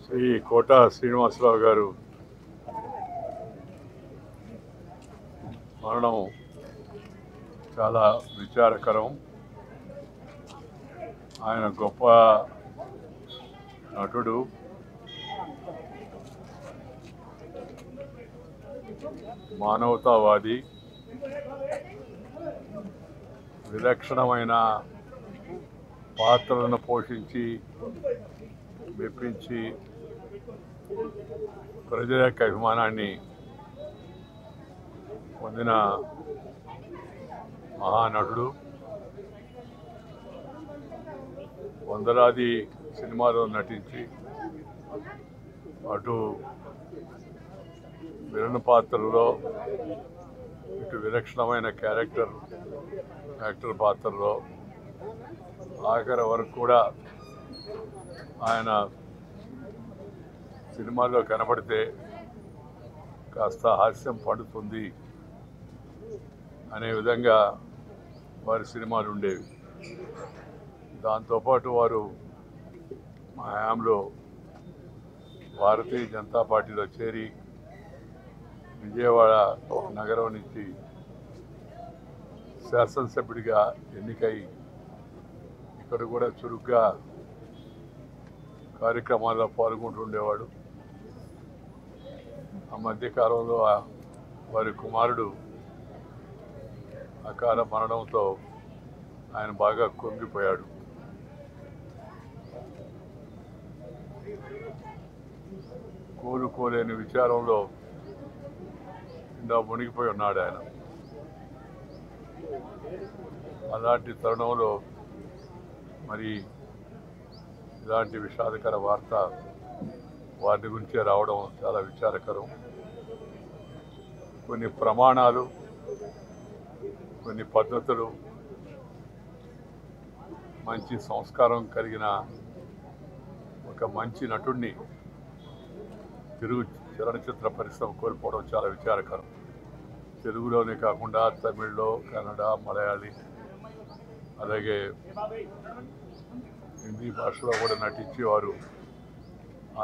శ్రీ కోట శ్రీనివాసరావు గారు మరణం చాలా విచారకరం. ఆయన గొప్ప నటుడు, మానవతావాది, విలక్షణమైన పాత్రలను పోషించి మెప్పించి ప్రజల యొక్క అభిమానాన్ని పొందిన మహానటుడు. వందలాది సినిమాలో నటించి అటు విలన్ పాత్రలో ఇటు విలక్షణమైన యాక్టర్ పాత్రలో ఆఖరి వరకు కూడా ఆయన సినిమాలో కనపడితే కాస్త హాస్యం పండుతుంది అనే విధంగా వారి సినిమాలు ఉండేవి. దాంతోపాటు వారు మా హయాంలో భారతీయ జనతా పార్టీలో చేరి విజయవాడ నగరం నుంచి శాసనసభ్యుడిగా ఎన్నికై ఇక్కడ కూడా చురుగ్గా కార్యక్రమాల్లో పాల్గొంటుండేవాడు. ఆ మధ్యకాలంలో వారి కుమారుడు అకాల మరణంతో ఆయన బాగా కుంగిపోయాడు. కోలుకోలేని విచారంలో ఇంకా మునిగిపోయి ఉన్నాడు ఆయన. అలాంటి తరుణంలో మరి ఇలాంటి విషాదకర వార్త వారి గురించే రావడం చాలా విచారకరం. కొన్ని ప్రమాణాలు, కొన్ని పద్ధతులు, మంచి సంస్కారం కలిగిన ఒక మంచి నటుడిని తెలుగు చలనచిత్ర పరిశ్రమ కోల్పోవడం చాలా విచారకరం. తెలుగులోనే కాకుండా తమిళ్లో, కన్నడ, మలయాళీ, అలాగే హిందీ భాషలో కూడా నటించి వారు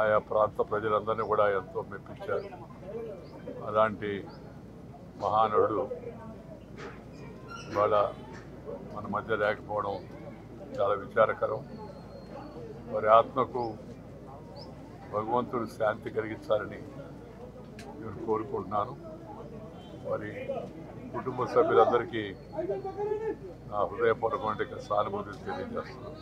ఆయా ప్రాంత ప్రజలందరినీ కూడా ఎంతో మెప్పించారు. అలాంటి మహానటుడు ఇవాళ మన మధ్య లేకపోవడం చాలా విచారకరం. వారి ఆత్మకు భగవంతుడు శాంతి కలిగించాలని నేను కోరుకుంటున్నాను. వారి కుటుంబ సభ్యులందరికీ నా హృదయపూర్వకమైన సానుభూతిని తెలియజేస్తున్నాను.